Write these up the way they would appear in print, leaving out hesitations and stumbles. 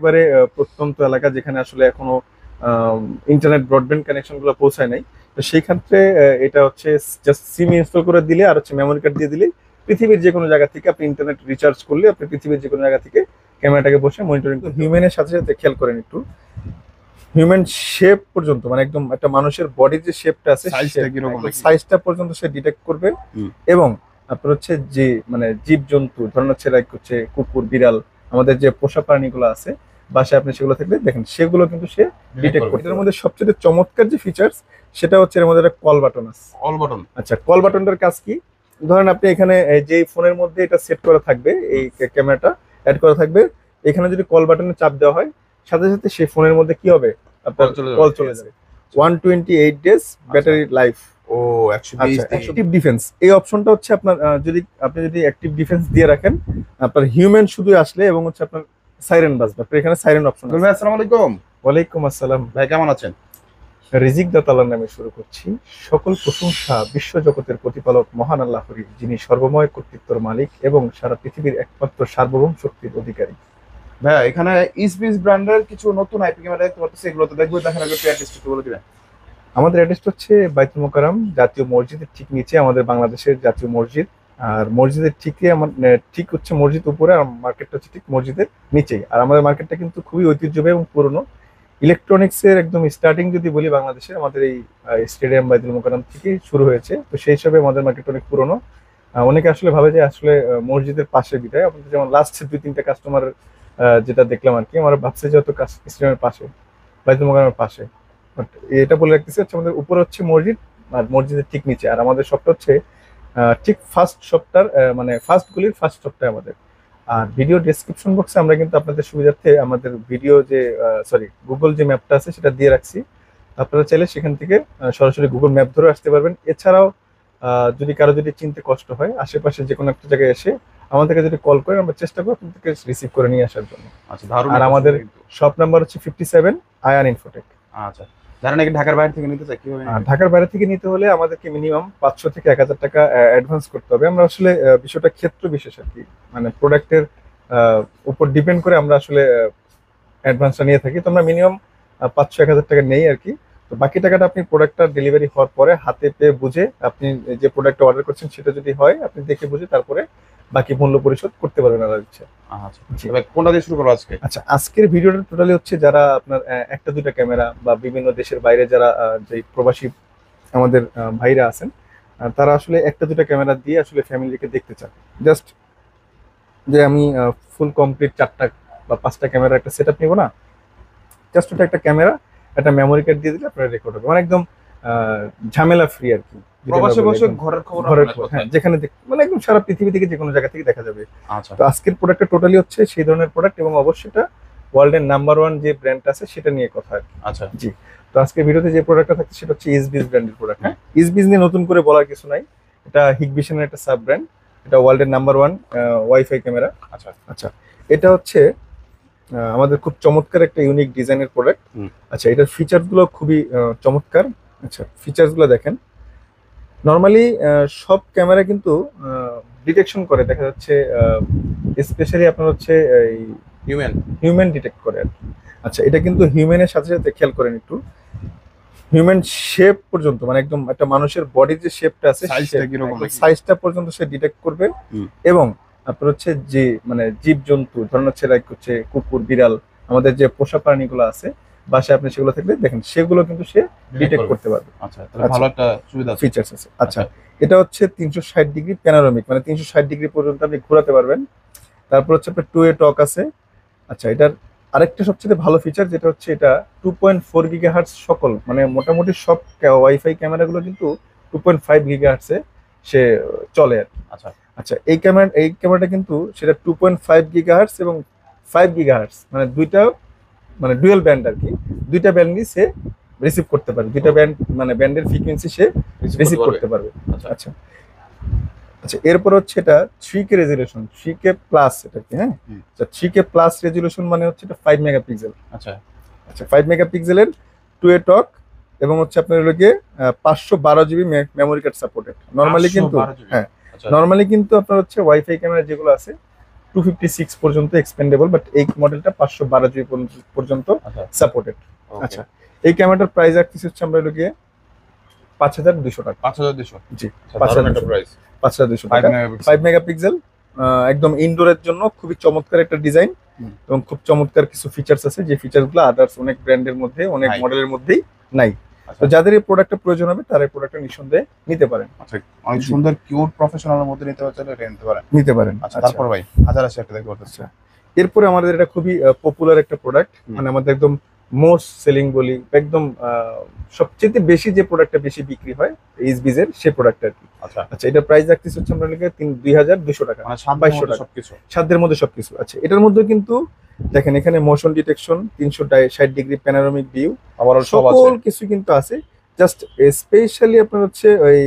একেবারে প্রত্যন্ত এলাকা যেখানে আসলে এখনো ইন্টারনেট ব্রডব্যান্ড কানেকশন গুলো পৌঁছায় নাই। তো সেই ক্ষেত্রে এটা হচ্ছে জাস্ট সিম ইনস্টল করে দিলে আর হচ্ছে মেমোরি কার্ড দিয়ে দিলে পৃথিবীর যে কোনো জায়গা থেকে আপনি ইন্টারনেট রিচার্জ করলে আপনি পৃথিবীর যে কোনো জায়গা থেকে ক্যামেরাটাকে বসে মনিটরিং হিউম্যানের সাথে সাথে খেয়াল করেন একটু হিউম্যান শেপ পর্যন্ত, মানে একদম একটা মানুষের বডির যে শেপটা আছে সাইজটা পর্যন্ত সে ডিটেক্ট করবে। এবং আপনার হচ্ছে যে মানে জীবজন্তু ধরেন হচ্ছে লাইক হচ্ছে কুকুর বিড়াল আমাদের যে পোষা প্রাণীগুলো আছে বাসায় আপনি সেগুলো থাকলে দেখেন সেগুলো কিন্তু সে ডিটেক্ট করবে। এর মধ্যে সবচেয়ে চমৎকার যে ফিচার্স সেটা হচ্ছে এর মধ্যে একটা কল বাটন আছে। কল বাটন, আচ্ছা, কল বাটনটার কাজ কি? ধরেন আপনি এখানে যে ফোনের মধ্যে এটা সেট করা থাকবে, এই ক্যামেরাটা অ্যাড করা থাকবে, এখানে যদি কল বাটনে চাপ দেওয়া হয় সাথে সাথে সেই ফোনের মধ্যে কি হবে, আপনার কল চলে যাবে। 128 ডেজ ব্যাটারি লাইফ। ও 120 অ্যাক্টিভ ডিফেন্স এই অপশনটা হচ্ছে আপনার যদি আপনি অ্যাক্টিভ ডিফেন্স দিয়ে রাখেন আপনার হিউম্যান শুধু আসলে এবং হচ্ছে আপনার সাইরেন বাজবে। আপনার এখানে সাইরেন অপশন আছে। ভাই আসসালামু আলাইকুম। ওয়ালাইকুম আসসালাম। ভাই কেমন আছেন? রিজিক দাতালার নামে শুরু করছি। সকল প্রশংসা বিশ্ব জগতের প্রতিপালক মহান আল্লাহরই, যিনি সর্বময় কর্তৃত্বের মালিক এবং সারা পৃথিবীর একমাত্র সার্বভৌম শক্তির অধিকারী। ভাই এখানে ইসবিস ব্র্যান্ডের কিছু নতুন আইপি ক্যামেরা দেখতে পাচ্ছি, এগুলো তো দেখবো, দেখার আগে অ্যাড্রেসটা একটু বলে দিবেন। আমাদের অ্যাড্রেস হচ্ছে বাইতুল মোকাররম জাতীয় মসজিদের ঠিক নিচে আমাদের বাংলাদেশের জাতীয় মসজিদ। আর মসজিদের ঠিক হচ্ছে মসজিদ উপরে, আর মার্কেটটা হচ্ছে ঠিক মসজিদের নিচেই। আর আমাদের মার্কেটটা কিন্তু খুবই ঐতিহ্যবাহী এবং পুরনো। ইলেকট্রনিক্সের একদম স্টার্টিং যদি বলি বাংলাদেশে আমাদের এই স্টেডিয়াম বাইতুল মোকাররম থেকে শুরু হয়েছে। তো সেই হিসাবে আমাদের মার্কেট অনেক পুরনো। অনেকে আসলে ভাবে যে আসলে মসজিদের পাশে বিদায়, আমাদের যেমন লাস্ট 2-3টা কাস্টমার যেটা দেখলাম আর কি, আমরা ভাবছি যে হয়তো স্টেডিয়ামের পাশে বাইতুল মোকাররমের পাশে, বাট এটা বলে রাখতেছি হচ্ছে আমাদের উপরে হচ্ছে মসজিদ আর মসজিদের ঠিক নিচে। আর আমাদের শপটা হচ্ছে ঠিক ফার্স্ট শপটার মানে ফার্স্ট গুলির ফার্স্ট শপটাই আমাদের। আর ভিডিও ডেসক্রিপশন বক্সে আমরা কিন্তু আপনাদের সুবিধার্থে আমাদের ভিডিও যে গুগল যে ম্যাপটা আছে সেটা দিয়ে রাখছি। আপনারা চাইলে সেখান থেকে সরাসরি গুগল ম্যাপ ধরে আসতে পারবেন। এছাড়াও যদি কারো যদি চিনতে কষ্ট হয় আশেপাশে যে কোনো একটা জায়গায় এসে আমাদেরকে যদি কল করে আমরা চেষ্টা করবো আপনাদেরকে রিসিভ করে নিয়ে আসার জন্য। আচ্ছা, দারুণ। আর আমাদের শপ নাম্বার হচ্ছে 57 আয়ান ইনফোটেক। আচ্ছা, যারা নাকি ঢাকার বাইরে থেকে নিতে চায় কিভাবে? আর ঢাকার বাইরে থেকে নিতে হলে আমাদেরকে মিনিমাম 500 থেকে 1000 টাকা অ্যাডভান্স করতে হবে। আমরা আসলে বিষয়টা ক্ষেত্র বিশেষ আর কি, মানে প্রোডাক্টের উপর ডিপেন্ড করে আমরা আসলে অ্যাডভান্সটা নিয়ে থাকি। তো আমরা মিনিমাম 500-1000 টাকা নেই আর কি। তো বাকি টাকাটা আপনি প্রোডাক্টটা ডেলিভারি হওয়ার পরে হাতে পেয়ে বুঝে আপনি যে প্রোডাক্টটা অর্ডার করছেন সেটা যদি হয় আপনি দেখে বুঝে তারপরে বাকি মূল্য পরিশোধ করতে পারবেন আলাদা ইচ্ছা। আচ্ছা, এবার কোনটা দিয়ে শুরু করবো আজকে? আচ্ছা, আজকের ভিডিওটা টোটালি হচ্ছে যারা আপনার একটা দুটা ক্যামেরা বা বিভিন্ন দেশের বাইরে যারা যে প্রবাসী আমাদের ভাইরা আছেন তারা আসলে একটা দুটা ক্যামেরা দিয়ে আসলে ফ্যামিলিকে দেখতে চান। জাস্ট যে আমি ফুল কমপ্লিট 4টা বা 5টা ক্যামেরা একটা সেটআপ নিব না, জাস্ট ওটা একটা ক্যামেরা একটা মেমোরি কার্ড দিয়ে দিলে আপনার রেকর্ড হবে, মানে একদম ঝামেলা ফ্রি আর কি। প্রবাসে বসে ঘরের খবর, হ্যাঁ, যেখানে মানে একদম সারা পৃথিবী থেকে যে কোনো জায়গা থেকে দেখা যাবে। আচ্ছা, তো আজকের প্রোডাক্টটা টোটালি হচ্ছে সেই ধরনের প্রোডাক্ট এবং অবশ্যই এটা ওয়ার্ল্ডের নাম্বার 1 যে ব্র্যান্ড আছে সেটা নিয়ে কথা আর কি। আচ্ছা জি, তো আজকের ভিডিওতে যে প্রোডাক্টটা থাকছে সেটা হচ্ছে ইসবিস ব্র্যান্ডের প্রোডাক্ট। হ্যাঁ, ইসবিস নিয়ে নতুন করে বলার কিছু নাই, এটা হিগবিশনের একটা সাব ব্র্যান্ড। এটা ওয়ার্ল্ডের নাম্বার 1 ওয়াইফাই ক্যামেরা। আচ্ছা আচ্ছা, এটা হচ্ছে আমাদের খুব চমৎকার একটা ইউনিক ডিজাইনের প্রোডাক্ট। আচ্ছা, এটার ফিচার গুলো খুবই চমৎকার। আচ্ছা, ফিচার্স গুলো দেখেন। নর্মালি সব ক্যামেরা কিন্তু ডিটেকশন করে, দেখা যাচ্ছে স্পেশালি আপনার হচ্ছে এই হিউম্যান ডিটেক্ট করে আর কি। আচ্ছা, এটা কিন্তু হিউম্যানের সাথে সাথে খেয়াল করেন একটু হিউম্যান শেপ পর্যন্ত, মানে একদম একটা মানুষের বডির যে শেপটা আছে সাইজটা পর্যন্ত সে ডিটেক্ট করবে। এবং আপনার হচ্ছে যে মানে জীবজন্তু ধরেন হচ্ছে লাইক হচ্ছে কুকুর বিড়াল আমাদের যে পোষা প্রাণীগুলো আছে বাসায় আপনি সেগুলো থাকলে দেখেন সেগুলো কিন্তু সে ডিটেক্ট করতে পারবে। আচ্ছা, তাহলে ভালো একটা সুবিধা ফিচার্স আছে। আচ্ছা, এটা হচ্ছে 360 ডিগ্রি প্যানোরামিক, মানে 360 ডিগ্রি পর্যন্ত আপনি ঘোরাতে পারবেন। তারপর হচ্ছে আপনার 2 ওয়ে টক আছে। আচ্ছা, এটার আরেকটা সবচেয়ে ভালো ফিচার যেটা হচ্ছে এটা 2.4 গিগাহার্টজ সকল, মানে মোটামুটি সব ওয়াইফাই ক্যামেরাগুলো কিন্তু 2.5 গিগাহার্টজে সে চলে আর কি। আচ্ছা আচ্ছা, এই ক্যামেরাটা কিন্তু সেটা 2.5 গিগাহার্টজ এবং 5 গিগাহার্টজ, মানে দুইটা মানে ডুয়েল ব্যান্ড আর কি, দুইটা ব্যান্ডই সে রিসিভ করতে পারবে, দুইটা ব্যান্ড মানে ব্যান্ডের ফ্রিকোয়েন্সি সে রিসিভ করতে পারবে। আচ্ছা আচ্ছা, এরপর হচ্ছে এটা 3K রেজোলিউশন, 3K প্লাস এটা কি। হ্যাঁ, আচ্ছা, 3K প্লাস রেজোলিউশন মানে হচ্ছে এটা 5 মেগাপিক্সেল। আচ্ছা আচ্ছা, 5 মেগাপিক্সেলের 2 ওয়ে টক এবং হচ্ছে আপনার হলো গিয়ে 512 GB memory card supported. Normally কিন্তু হ্যাঁ, নরমালি কিন্তু আপনার হচ্ছে ওয়াইফাই ক্যামেরা যেগুলো আছে 256 পর্যন্ত এক্সপেন্ডেবল, বাট এই মডেলটা 512 জিবি পর্যন্ত আচ্ছা সাপোর্টেড। আচ্ছা আচ্ছা, এই ক্যামেরাটার প্রাইস রাখতেছি হচ্ছে আমরা এটাকে 5200 টাকা। 5200 জি, আচ্ছা, দারুণ একটা প্রাইস। 5200 5 টাকা। মেগাপিক্সেল 5 মেগাপিক্সেল, একদম ইনডোরের জন্য খুবই চমৎকার একটা ডিজাইন হুম। এবং খুব চমৎকার কিছু ফিচার্স আছে, যে ফিচারগুলো আদার্স অনেক ব্র্যান্ডের মধ্যে, অনেক নাই। মডেলের মধ্যেই নাই। আচ্ছা তো যাদের এই প্রোডাক্টটা প্রয়োজন হবে তারা এই প্রোডাক্টটা নিঃসন্দেহে নিতে পারেন। আচ্ছা, অনেক জি। সুন্দর কিউট প্রফেশনালের মধ্যে নিতে পারছেন, এটা নিতে পারেন। নিতে পারেন। আচ্ছা তারপর ভাই 1080 একটা দেখতে পাচ্ছি। আচ্ছা, এরপরে আমাদের এটা খুবই পপুলার একটা প্রোডাক্ট, হুম। মানে আমাদের একদম মোস্ট সেলিং বলি, একদম সবচেয়ে বেশি যে প্রোডাক্টটা বেশি বিক্রি হয় এইচবিজ এর, সেই প্রোডাক্টটা আর কি। আচ্ছা আচ্ছা, এটা প্রাইস রাখতেছি হচ্ছে আমরা লিখে 2200 টাকা, মানে 2200 টাকা, সবকিছু। সাধ্যের মধ্যে সবকিছু। আচ্ছা, এটার মধ্যে কিন্তু দেখেন এখানে motion detection, 360 degree panoramic view, আবার সব আছে। সকল কিছু কিন্তু আছে। জাস্ট স্পেশালি আপনার হচ্ছে ওই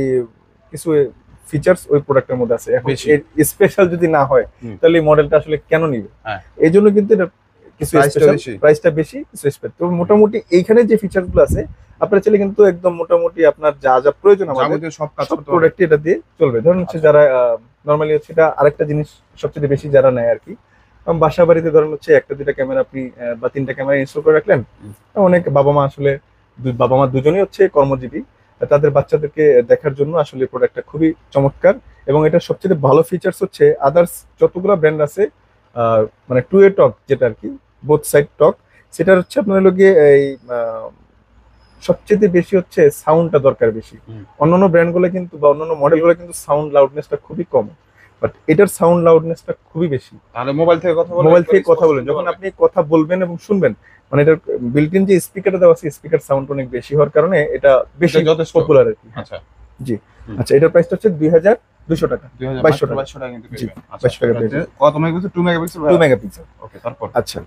কিছু ফিচার্স ওই প্রোডাক্টের মধ্যে আছে। এখন বেশি। স্পেশাল যদি না হয় হুম। তাহলে এই মডেলটা আসলে কেন নিবে? হ্যাঁ। এই জন্য কিন্তু এটা কিছু Price টা স্পেশাল, বেশি। প্রাইসটা বেশি, কিছু স্পেশাল। তো মোটামুটি এইখানে যে ফিচারস গুলো আছে আপনার চাইলে কিন্তু একদম মোটামুটি আপনার যা যা প্রয়োজন আমাদের যাবতীয় সব কাজ সব করতে পারবে। প্রোডাক্ট এটা দিয়ে চলবে। ধরুন হচ্ছে আচ্ছা। যারা নরমালি হচ্ছে এটা আরেকটা জিনিস সবচেয়ে বেশি যারা নেয় আর কি, বাসা বাড়িতে ধরুন হচ্ছে একটা দুইটা ক্যামেরা আপনি বা তিনটা ক্যামেরা ইনস্টল করে রাখলেন। হুম। অনেক বাবা মা আসলে বাবা মা দুজনেই হচ্ছে কর্মজীবী, তাদের বাচ্চাদেরকে দেখার জন্য আসলে প্রোডাক্টটা খুবই চমৎকার। এবং এটা সবচেয়ে ভালো ফিচার্স হচ্ছে আদার্স যতগুলো ব্র্যান্ড আছে, মানে টু এ টক যেটা আর কি, বোথ সাইড টক, সেটা হচ্ছে আপনার লোকে এই সবচেয়ে বেশি হচ্ছে সাউন্ডটা দরকার বেশি। হুম। অন্যান্য ব্র্যান্ডগুলো কিন্তু বা অন্যান্য মডেলগুলো কিন্তু সাউন্ড লাউডনেসটা খুবই কম, বাট এটার সাউন্ড লাউডনেসটা খুবই বেশি। তাহলে মোবাইল থেকে কথা বলে, মোবাইল থেকে কথা বলেন, যখন আপনি কথা বলবেন এবং শুনবেন, মানে এটার বিল্ট ইন যে স্পিকারটা দেওয়া আছে, স্পিকার সাউন্ড অনেক বেশি হওয়ার কারণে এটা বেশি এটা যথেষ্ট। পপুলার আর কি। আচ্ছা জি। হুম। আচ্ছা, এটার প্রাইসটা হচ্ছে 2200 টাকা। 2200 টাকা কিন্তু জি, পেয়ে যাবেন। আচ্ছা 2200 টাকা পেয়ে যাবেন। কত মেগাপিক্সেল? 2 megapixel 2 megapixel. ওকে, তারপর আচ্ছা,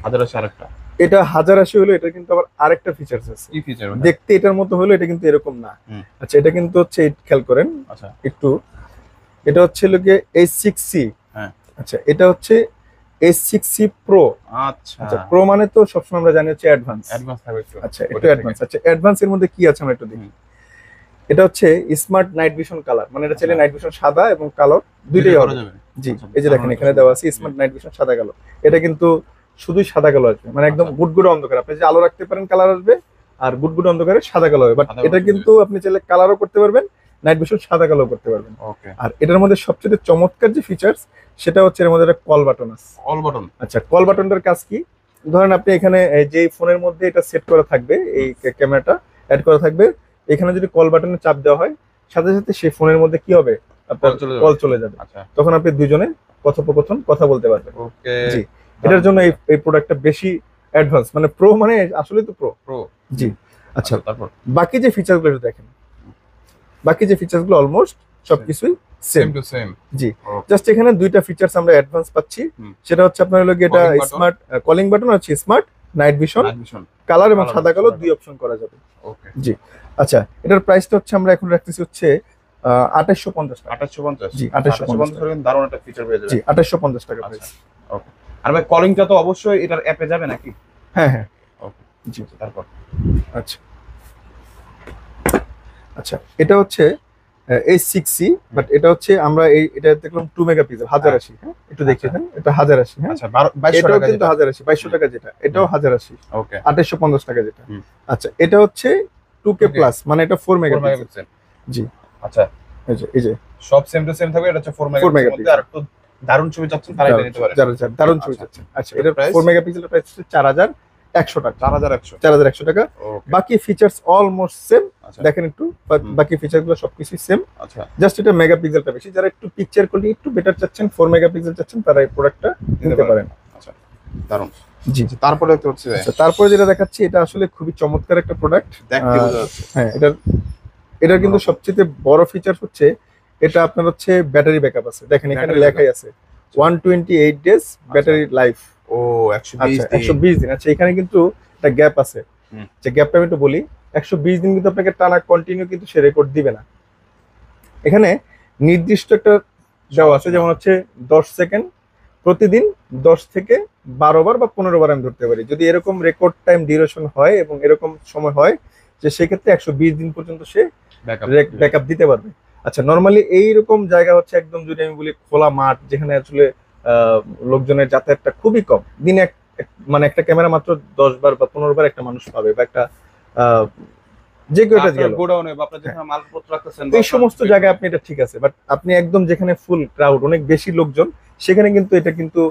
1080 আরেকটা এটা 1080 হলো, এটা কিন্তু আবার আরেকটা ফিচার্স আছে। কি ফিচার? দেখতে এটার মতো হলো, এটা কিন্তু এরকম না। হুম। আচ্ছা, এটা কিন্তু হচ্ছে খেয়াল করেন আচ্ছা একটু, এটা হচ্ছে লোকে S6C। হ্যাঁ। আচ্ছা, এটা হচ্ছে S6C Pro। আচ্ছা আচ্ছা, প্রো মানে তো সবসময় আমরা জানি হচ্ছে অ্যাডভান্স। অ্যাডভান্স থাকবে একটু। আচ্ছা, একটু অ্যাডভান্স। আচ্ছা, অ্যাডভান্স এর মধ্যে কি আছে আমরা একটু দেখি। এটা হচ্ছে স্মার্ট নাইট ভিশন কালার, মানে এটা চাইলে আচ্ছা। নাইট ভিশন সাদা এবং কালো দুইটাই করা হবে। যাবে। জি, আচ্ছা, এই যে দেখেন এখানে দেওয়া আছে স্মার্ট নাইট ভিশন সাদা কালো। এটা কিন্তু শুধুই সাদা কালো আসবে, মানে একদম আচ্ছা। গুডগুড অন্ধকার। আপনি যে আলো রাখতে পারেন কালার আসবে, আর গুডগুড অন্ধকারে সাদা কালো হবে। বাট সাদা এটা কালো কিন্তু আপনি চাইলে কালারও করতে পারবেন, নাইট ভিশন সাদা কালো করতে পারবেন। ওকে, আর এটার মধ্যে সবচেয়ে চমৎকার যে ফিচার্স সেটা হচ্ছে এর মধ্যে একটা কল বাটন আছে। All button. আচ্ছা, কল বাটনটার কাজ কি? ধরেন আপনি এখানে যে ফোনের মধ্যে এটা সেট করা থাকবে, এই ক্যামেরাটা অ্যাড করা থাকবে, এখানে যদি কল বাটনে চাপ দেওয়া হয়, সাথে সাথে সেই ফোনের মধ্যে কি হবে, আপনার Call চলে যাবে। কল চলে যাবে। আচ্ছা তখন আপনি দুজনে কথোপকথন কথা বলতে পারবেন। ওকে, জি, এটার জন্য এই প্রোডাক্টটা বেশি অ্যাডভান্স, মানে প্রো, মানে আসলে তো প্রো। প্রো। জি। আচ্ছা, তারপর বাকি যে ফিচারগুলো একটু দেখেন, বাকি যে ফিচারগুলো অলমোস্ট সবকিছুই same same. To same. G, okay, just এখানে দুইটা ফিচার্স আমরা অ্যাডভান্স পাচ্ছি। হুম। সেটা হচ্ছে আপনার হলো গিয়ে এটা Calling button। Smart calling button, হচ্ছে smart night vision, mission. Colour এবং Colour, সাদা কালো সাদা দুই অপশন করা যাবে। ওকে, জি। আচ্ছা, এটার প্রাইসটা হচ্ছে আমরা এখন রাখতেছি হচ্ছে 2850 টাকা। 2850। জি, 2850 2850 এর দারুণ একটা ফিচার পেয়ে জি, যাবেন। 2850 টাকা আচ্ছা। প্রাইস। ওকে, আর ভাই কলিংটা তো অবশ্যই এটার অ্যাপে যাবে নাকি? হ্যাঁ হ্যাঁ। ওকে, জি। তারপর আচ্ছা, আচ্ছা, এটা হচ্ছে S6C, বাট এটা হচ্ছে আমরা এটা দেখলাম 2 মেগাপিক্সেল 1080। হ্যাঁ, একটু দেখে দেন, এটা 1080। হ্যাঁ, আচ্ছা 2200 এটাও টাকা কিন্তু 1080, 2200 টাকা যেটা, এটাও 1080, ওকে, 2850 টাকা যেটা। হুম। আচ্ছা, এটা হচ্ছে 2K প্লাস, মানে এটা 4 মেগাপিক্সেল। মেগাপিক্সেল। জি। আচ্ছা, এই যে সব সেম টু সেম থাকবে, এটা হচ্ছে 4 মেগাপিক্সেল megapixel। মধ্যে আর একটু দারুণ ছবি চাচ্ছেন তারা এটা নিতে পারে। যারা দারুণ ছবি আচ্ছা। চাচ্ছেন। আচ্ছা, এটা price? 4 মেগাপিক্সেলের প্রাইস হচ্ছে 4100 টাকা। 4100। 4100 টাকা। ওকে, বাকি ফিচার্স অলমোস্ট সেম। আচ্ছা দেখেন একটু, বাকি ফিচারগুলো সবকিছুই সেম, আচ্ছা জাস্ট এটা মেগাপিক্সেলটা বেশি। যারা একটু পিকচার কোয়ালিটি একটু বেটার চাচ্ছেন, 4 মেগাপিক্সেল চাচ্ছেন, তারা এই প্রোডাক্টটা নিতে পারেন। আচ্ছা, দারুণ। জি। তারপরে দেখতে হচ্ছে আচ্ছা, তারপরে যেটা দেখাচ্ছি, এটা আসলে খুবই চমৎকার একটা প্রোডাক্ট। দেখতে বোঝা যাচ্ছে। হ্যাঁ, এটার কিন্তু সবচেয়ে বড় ফিচার হচ্ছে এটা আপনার হচ্ছে ব্যাটারি ব্যাকআপ আছে। দেখেন এখানে Battery লেখাই আছে 128 ডেজ ব্যাটারি লাইফ। ও 120 আচ্ছা, দিন। 120 দিন। আচ্ছা, এখানে কিন্তু একটা গ্যাপ আছে। হুম। যে গ্যাপটা আমি একটু বলি, 120 দিন কিন্তু আপনাকে টানা কন্টিনিউ কিন্তু সে রেকর্ড দিবে না। এখানে নির্দিষ্ট একটা দেওয়া আছে, যেমন হচ্ছে 10 সেকেন্ড প্রতিদিন 10 থেকে 12 বার বা 15 বার আমি ধরতে পারি। যদি এরকম রেকর্ড টাইম ডিউরেশন হয় এবং এরকম সময় হয়, যে সেক্ষেত্রে 120 দিন পর্যন্ত সে ব্যাকআপ দিতে পারবে। আচ্ছা, নর্মালি এইরকম জায়গা হচ্ছে একদম, যদি আমি বলি খোলা মাঠ, যেখানে আসলে লোকজনের যাতায়াতটা খুবই কম। দিনে মানে একটা ক্যামেরা মাত্র 10 বার বা 15 বার একটা মানুষ পাবে, বা একটা আহ, যে কেউ এটা গেল। গোডাউনে বা আপনার যেখানে মালপত্র রাখতেছেন এই সমস্ত জায়গায় আপনি এটা ঠিক আছে, বাট আপনি একদম যেখানে ফুল ক্রাউড, অনেক বেশি লোকজন, সেখানে কিন্তু এটা কিন্তু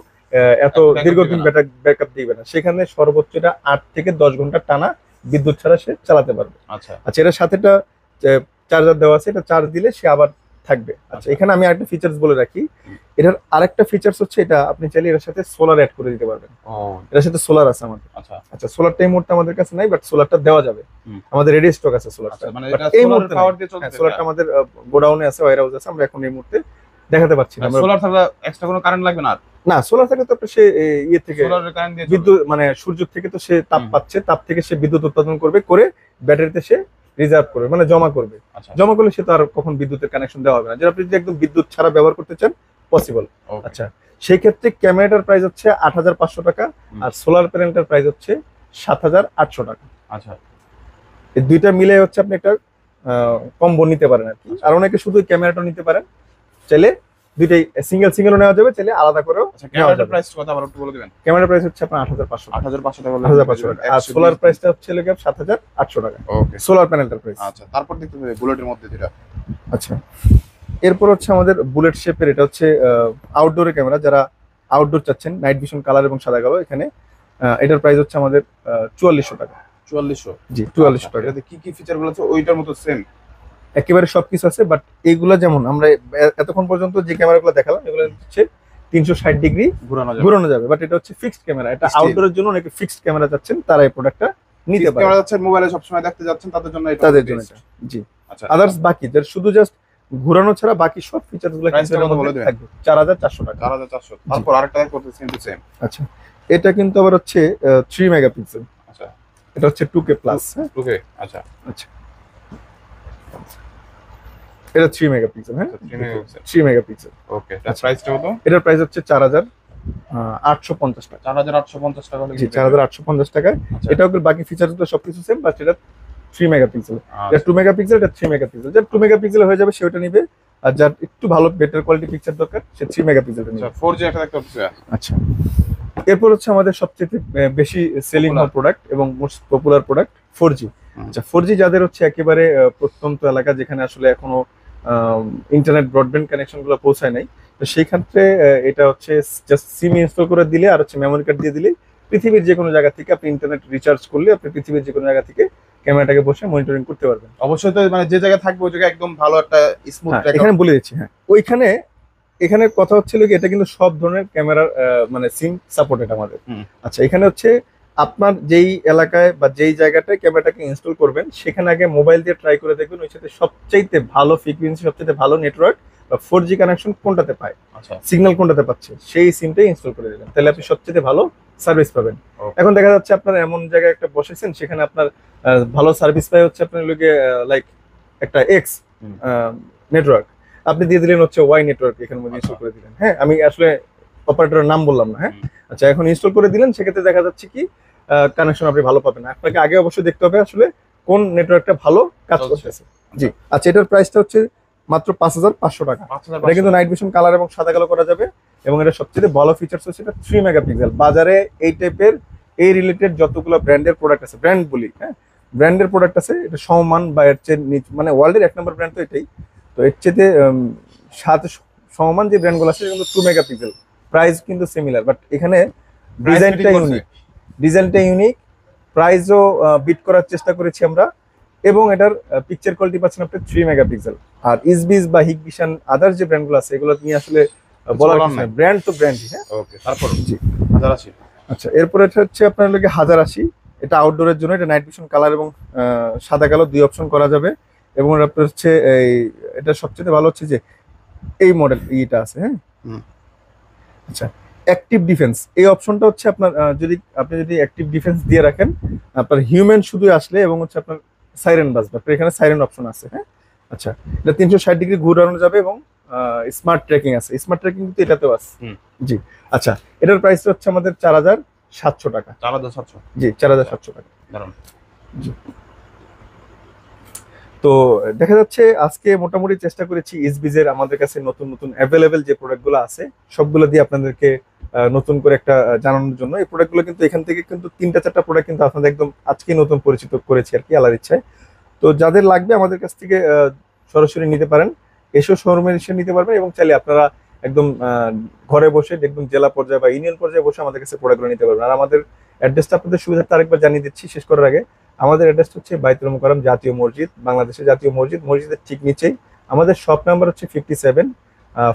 এত backup দীর্ঘদিন দিবে ব্যাকআপ দিবে না। সেখানে সর্বোচ্চ এটা 8 থেকে 10 ঘন্টা টানা বিদ্যুৎ ছাড়া সে চালাতে পারবে। আচ্ছা আচ্ছা, এটার সাথে একটা চার্জার দেওয়া আছে, এটা চার্জ দিলে সে আবার থাকবে। আচ্ছা, এখানে আমি আরেকটা ফিচার্স বলে রাখি। এটার আরেকটা ফিচার্স হচ্ছে, এটা আপনি চাইলে এর সাথে সোলার অ্যাড করে দিতে পারবেন। ও এটার সাথে সোলার আছে আমাদের। আচ্ছা আচ্ছা, সোলারটা এই মুহূর্তে আমাদের কাছে নাই, বাট সোলারটা দেওয়া যাবে। হুম। আমাদের রেডি স্টক আছে সোলারটা, আচ্ছা, মানে বাট এটা এই সোলার মুহূর্তে পাওয়ার দিয়ে চলবে। সোলারটা আমাদের গোডাউনে আছে, ওয়্যার হাউস আছে, আমরা এখন এই মুহূর্তে দেখাতে পারছি না। সোলার ছাড়া এক্সট্রা কোনো কারেন্ট লাগবে না আর? না, সোলার থেকে তো আপনি সে ইয়ে থেকে সোলারের কারেন্ট দিয়ে বিদ্যুৎ, মানে সূর্য থেকে তো সে তাপ হুম। পাচ্ছে, তাপ থেকে সে বিদ্যুৎ উৎপাদন করবে, করে ব্যাটারিতে সে রিজার্ভ করবে, মানে জমা করবে। আচ্ছা জমা করলে সে তো আর কখন বিদ্যুতের কানেকশন দেওয়া হবে না। যেটা আপনি যদি একদম বিদ্যুৎ ছাড়া ব্যবহার করতে চান, পসিবল। okay. আচ্ছা, সেই ক্ষেত্রে ক্যামেরাটার প্রাইস হচ্ছে 8,500 টাকা, হুম। আর সোলার প্যানেলটার প্রাইস হচ্ছে 7,800 টাকা। আচ্ছা এই দুইটা মিলে হচ্ছে আপনি একটা কম্বো নিতে পারেন আর কি। আর অনেকে শুধু ক্যামেরাটা নিতে পারেন, চাইলে দুইটাই সিঙ্গেলও নেওয়া যাবে, চাইলে আলাদা করেও আচ্ছা, নেওয়া ক্যামেরার যাবে। প্রাইস কত আবার একটু বলে দিবেন? ক্যামেরা প্রাইস হচ্ছে আপনার 8,500 টাকা। 8,500 টাকা হলে 8,500 টাকা, আর সোলার প্রাইসটা হচ্ছে 7,800 টাকা, ওকে। Solar প্যানেলটার price. আচ্ছা, তারপর দেখতে হবে বুলেটের মধ্যে যেটা। আচ্ছা, এরপর হচ্ছে আমাদের বুলেট শেপের, এটা হচ্ছে আউটডোরের ক্যামেরা। যারা আউটডোর চাচ্ছেন, নাইট ভিশন কালার এবং সাদা কালো, এখানে এটার প্রাইস হচ্ছে আমাদের 4400 টাকা। 4400? জি, 4400 টাকা। এটাতে কি কি ফিচার গুলো আছে ওইটার মতো সেম? একেবারে সবকিছু আছে, বাট এইগুলা যেমন আমরা এতক্ষণ পর্যন্ত যে ক্যামেরাগুলো দেখালাম, এগুলো হচ্ছে 360 ডিগ্রি ঘোরানো যাবে, বাট এটা হচ্ছে ফিক্সড ক্যামেরা। এটা Still। আউটডোরের জন্য অনেকে ফিক্সড ক্যামেরা চাচ্ছেন, তারা এই প্রোডাক্টটা নিতে পারে। ক্যামেরা যাচ্ছে মোবাইলে সবসময় দেখতে যাচ্ছেন, তাদের জন্য এটা তাদের জন্য এটা। জি, আচ্ছা আদার্স বাকি যারা শুধু জাস্ট ঘোরানো ছাড়া বাকি সব ফিচারস গুলো Price টা কত বলে দিবেন? থাকবে 4,400 টাকা। 4,400। তারপর আরেকটা করতে সেম টু সেম। আচ্ছা, এটা কিন্তু আবার হচ্ছে 3 মেগাপিক্সেল। আচ্ছা, এটা হচ্ছে 2K প্লাস। ওকে। আচ্ছা আচ্ছা, এটা 3 মেগাপিক্সেল। হ্যাঁ, 3 মেগাপিক্সেল। 3 মেগাপিক্সেল। ওকে, তার প্রাইসটা কত? এটার প্রাইস হচ্ছে 4,850 টাকা। 4,850 টাকা হলে জি, 4,850 টাকায়। আচ্ছা। এটাও বাকি ফিচার গুলো সবকিছু সেম, বাট এটা 3 মেগাপিক্সেল। আচ্ছা। এটা 2 মেগাপিক্সেল, এটা 3 মেগাপিক্সেল। যার 2 মেগাপিক্সেল হয়ে যাবে সেটা নিবে, আর যার একটু ভালো বেটার কোয়ালিটি পিকচার দরকার সে 3 মেগাপিক্সেলটা নিবে। আচ্ছা, 4G একটা দেখতে পাচ্ছি। আচ্ছা, এরপর হচ্ছে আমাদের সবচেয়ে বেশি সেলিং হওয়া প্রোডাক্ট এবং মোস্ট পপুলার প্রোডাক্ট 4G। আচ্ছা, 4G যাদের হচ্ছে একেবারে প্রত্যন্ত এলাকা, যেখানে আসলে এখনো ইন্টারনেট ব্রডব্যান্ড কানেকশন গুলো পৌঁছায় নাই, তো সেই ক্ষেত্রে এটা হচ্ছে জাস্ট সিম ইনস্টল করে দিলে আর হচ্ছে মেমোরি কার্ড দিয়ে দিলে পৃথিবীর যে কোনো জায়গা থেকে আপনি ইন্টারনেট রিচার্জ করলে আপনি পৃথিবীর যে কোনো জায়গা থেকে ক্যামেরাটাকে বসে মনিটরিং করতে পারবেন। অবশ্যই তো, মানে যে জায়গায় থাকবে ওই জায়গায় একদম ভালো একটা স্মুথ হ্যাঁ, এখানে বলে দিচ্ছি। হ্যাঁ, ওইখানে এখানে কথা হচ্ছিল কি, এটা কিন্তু সব ধরনের ক্যামেরার মানে সিম সাপোর্টেড আমাদের। হুম। আচ্ছা, এখানে হচ্ছে আপনার যেই এলাকায় বা যেই জায়গাটায় ক্যামেরাটাকে ইনস্টল করবেন, সেখানে আগে মোবাইল দিয়ে ট্রাই করে দেখবেন ওই সাথে সবচাইতে ভালো ফ্রিকোয়েন্সি, সবচাইতে ভালো নেটওয়ার্ক বা 4G কানেকশন কোনটাতে পায়, আচ্ছা সিগন্যাল কোনটাতে পাচ্ছে, সেই সিমটাই ইনস্টল করে দেবেন, তাহলে আপনি সবচেয়ে ভালো সার্ভিস পাবেন। Okay. এখন দেখা যাচ্ছে আপনার এমন জায়গায় একটা বসেছেন, সেখানে আপনার ভালো সার্ভিস পায় হচ্ছে আপনার লোকে লাইক একটা এক্স হুম। নেটওয়ার্ক, আপনি দিয়ে দিলেন হচ্ছে ওয়াই নেটওয়ার্ক, এখানে মধ্যে ইনস্টল করে দিলেন। হ্যাঁ, আমি আসলে অপারেটরের নাম বললাম না। হ্যাঁ, আচ্ছা, এখন ইনস্টল করে দিলেন, সেক্ষেত্রে দেখা যাচ্ছে কি কানেকশন আপনি ভালো পাবেন না। আপনাকে আগে অবশ্যই দেখতে হবে আসলে কোন নেটওয়ার্কটা ভালো কাজ চলছে। করতেছে। জি, আচ্ছা, এটার প্রাইসটা হচ্ছে মাত্র 5,500 টাকা। এটা কিন্তু নাইট ভিশন কালার এবং সাদা কালো করা যাবে, এবং এটা সবচেয়ে ভালো ফিচার্স হচ্ছে এটা 3 মেগাপিক্সেল। বাজারে এই টাইপের এই রিলেটেড যতগুলো ব্র্যান্ডের প্রোডাক্ট আছে, ব্র্যান্ড বলি, হ্যাঁ, ব্র্যান্ডের প্রোডাক্ট আছে, এটা সমমান বা এর চেয়ে মানে ওয়ার্ল্ডের 1 নম্বর ব্র্যান্ড তো এটাই। তো এর চেয়ে সাথে সমমান যে ব্র্যান্ডগুলো আছে কিন্তু 2 মেগাপিক্সেল, প্রাইস কিন্তু সিমিলার, বাট এখানে ডিজাইনটা ইউনিক, প্রাইসও বিট করার চেষ্টা করেছি আমরা, এবং এটার পিকচার কোয়ালিটি পাচ্ছেন আপনি 3 মেগাপিক্সেল। আর ইসবিস বা হিগবিশন আদার যে ব্র্যান্ডগুলো আছে, এগুলো নিয়ে আসলে বলার কিছু নাই, ব্র্যান্ড তো ব্র্যান্ডই। হ্যাঁ, ওকে, তারপর জি, 1080। আচ্ছা, এরপর এটা হচ্ছে আপনার লোকে 1080। এটা আউটডোরের জন্য, এটা নাইট ভিশন কালার এবং সাদা কালো দুই অপশন করা যাবে, এবং আপনার হচ্ছে এই এটা সবচেয়ে ভালো হচ্ছে যে এই মডেল ইটা আছে। হ্যাঁ, হুম। আচ্ছা, অ্যাক্টিভ ডিফেন্স এই অপশনটা হচ্ছে আপনার আপনি যদি অ্যাক্টিভ ডিফেন্স দিয়ে রাখেন, আপনার হিউম্যান শুধু আসলে এবং হচ্ছে আপনার সাইরেন বাজবে, আপনার এখানে সাইরেন অপশন আছে। হ্যাঁ, আচ্ছা, এটা 360 ডিগ্রি ঘুরানো যাবে, এবং স্মার্ট ট্র্যাকিং আছে। স্মার্ট ট্র্যাকিং কিন্তু এটাতেও আছে। জি, আচ্ছা, এটার প্রাইস হচ্ছে আমাদের 4,700 টাকা। 4,700? জি, 4,700 টাকা। দারুন। জি, তো দেখা যাচ্ছে আজকে মোটামুটি চেষ্টা করেছি ইসবিজের আমাদের কাছে নতুন নতুন অ্যাভেলেবেল যে প্রোডাক্টগুলো আছে সবগুলো দিয়ে আপনাদেরকে নতুন করে একটা জানানোর জন্য। এই প্রোডাক্টগুলো কিন্তু এখান থেকে কিন্তু 3-4টা প্রোডাক্ট কিন্তু আপনাদের একদম আজকেই নতুন পরিচিত করেছি আর কি, আল্লাহর ইচ্ছায়। তো যাদের লাগবে আমাদের কাছ থেকে সরাসরি নিতে পারেন, এসেও শোরুমে এসে নিতে পারবেন, এবং চাইলে আপনারা একদম ঘরে বসে একদম জেলা পর্যায়ে বা ইউনিয়ন পর্যায়ে বসে আমাদের কাছে প্রোডাক্টগুলো নিতে পারবেন। আর আমাদের অ্যাড্রেসটা আপনাদের সুবিধার্থে আরেকবার জানিয়ে দিচ্ছি শেষ করার আগে। আমাদের অ্যাড্রেস হচ্ছে বাইতুল মোকাররম জাতীয় মসজিদ, বাংলাদেশের জাতীয় মসজিদ, মসজিদের ঠিক নিচেই আমাদের শপ নাম্বার হচ্ছে 57,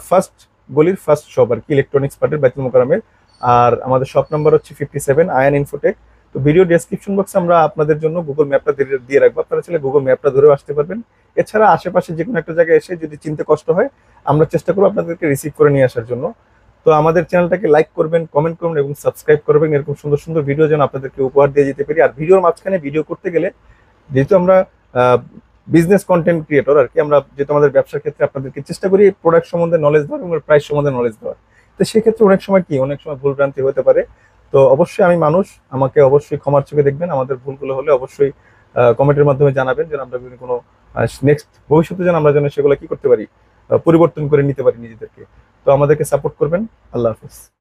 ফার্স্ট গলির ফার্স্ট শপ আর কি, ইলেকট্রনিক্স পার্টের বাইতুল মোকাররমের। আর আমাদের শপ নাম্বার হচ্ছে 57 আয়ান ইনফোটেক। তো ভিডিও ডেসক্রিপশন বক্সে আমরা আপনাদের জন্য গুগল ম্যাপটা দিয়ে রাখবো, আপনারা চাইলে গুগল ম্যাপটা ধরেও আসতে পারবেন। এছাড়া আশেপাশে যে কোনো একটা জায়গায় এসে যদি চিনতে কষ্ট হয়, আমরা চেষ্টা করবো আপনাদেরকে রিসিভ করে নিয়ে আসার জন্য। তো আমাদের চ্যানেলটাকে লাইক করবেন, কমেন্ট করবেন এবং সাবস্ক্রাইব করবেন, এরকম সুন্দর সুন্দর ভিডিও যেন আপনাদেরকে উপহার দিয়ে যেতে পারি। আর ভিডিওর মাঝখানে ভিডিও করতে গেলে, যেহেতু আমরা বিজনেস কন্টেন্ট ক্রিয়েটর আর কি, আমরা যেহেতু আমাদের ব্যবসার ক্ষেত্রে আপনাদেরকে চেষ্টা করি প্রোডাক্ট সম্বন্ধে নলেজ দেওয়ার এবং প্রাইস সম্বন্ধে নলেজ দেওয়ার। তো সেক্ষেত্রে অনেক সময় ভুলভ্রান্তি হতে পারে। তো অবশ্যই আমি মানুষ, আমাকে অবশ্যই ক্ষমার চোখে দেখবেন। আমাদের ভুলগুলো হলে অবশ্যই কমেন্টের মাধ্যমে জানাবেন, যেন আমরা যদি কোনো নেক্সট ভবিষ্যতে যেন আমরা যেন সেগুলো কি করতে পারি, পরিবর্তন করে নিতে পারি নিজেদেরকে। তো আমাদেরকে সাপোর্ট করবেন। আল্লাহ হাফিজ।